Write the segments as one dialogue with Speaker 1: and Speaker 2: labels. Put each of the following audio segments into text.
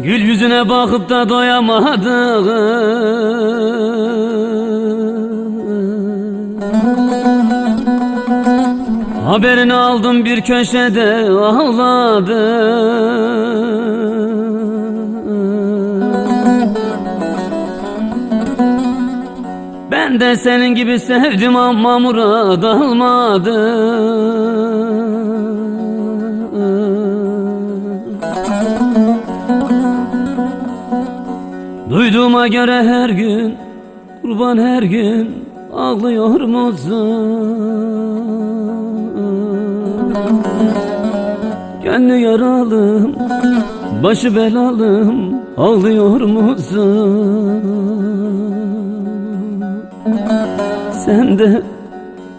Speaker 1: Gül yüzüne bakıp da doyamadım. Haberini aldım, bir köşede ağladım. Ben de senin gibi sevdim ama murad almadım. Duyduğuma göre her gün, kurban her gün ağlıyor musun? Gönlü yaralım, başı belalım, ağlıyor musun?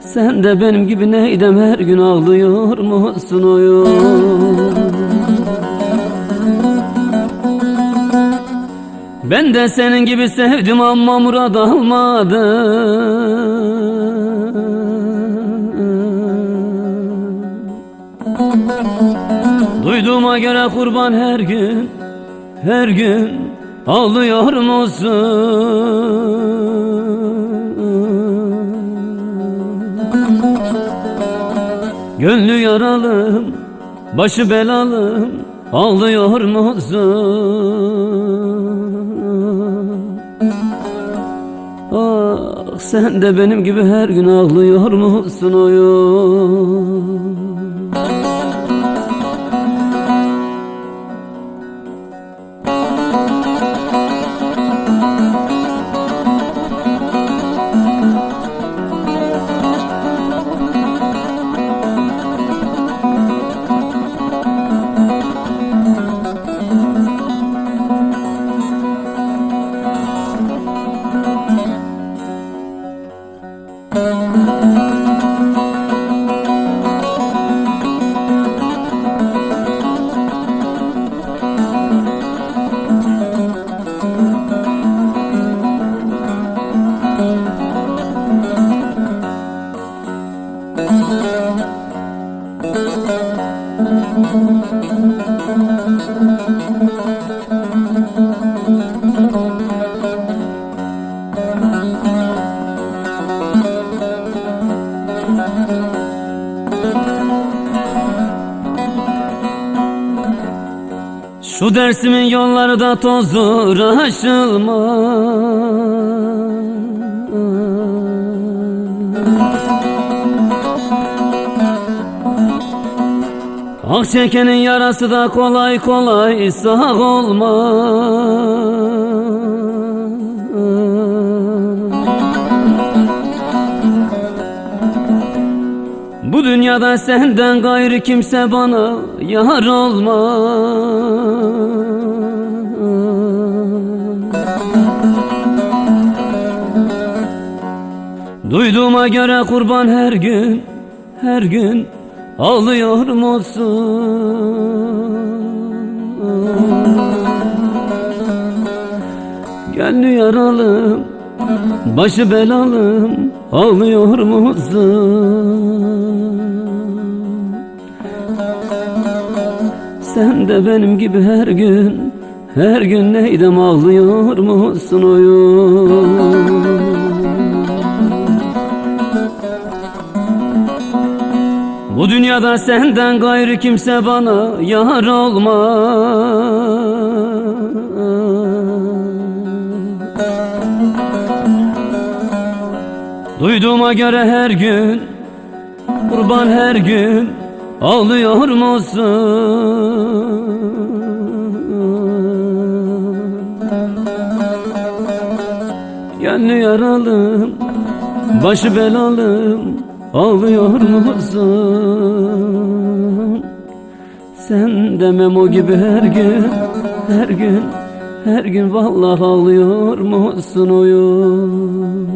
Speaker 1: Sen de benim gibi neydem, her gün ağlıyor musun oyun? Ben de senin gibi sevdim ama murad almadım. Duyduğuma göre kurban her gün, her gün ağlıyor musun? Gönlü yaralım, başı belalım, ağlıyor musun? Ah, sen de benim gibi her gün ağlıyor musun oyun? Şu Dersim'in yolları da tozdur aşılmaz. Ah çekenin yarası da kolay kolay sağ olmaz. Bu dünyada senden gayrı kimse bana yar olmaz. Duyduğuma göre kurban her gün, her gün ağlıyor musun? Gönlü yaralım, başı belalım, ağlıyor musun? Sen de benim gibi her gün, her gün neydem, ağlıyor musun oyun? Bu dünyada senden gayrı kimse bana yar olmaz. Duyduğuma göre her gün, kurban her gün ağlıyor musun? Gönlü yaralım, başı belalım, ağlıyor musun? Sen de Memo gibi her gün, her gün, her gün vallahi ağlıyor musun oyun?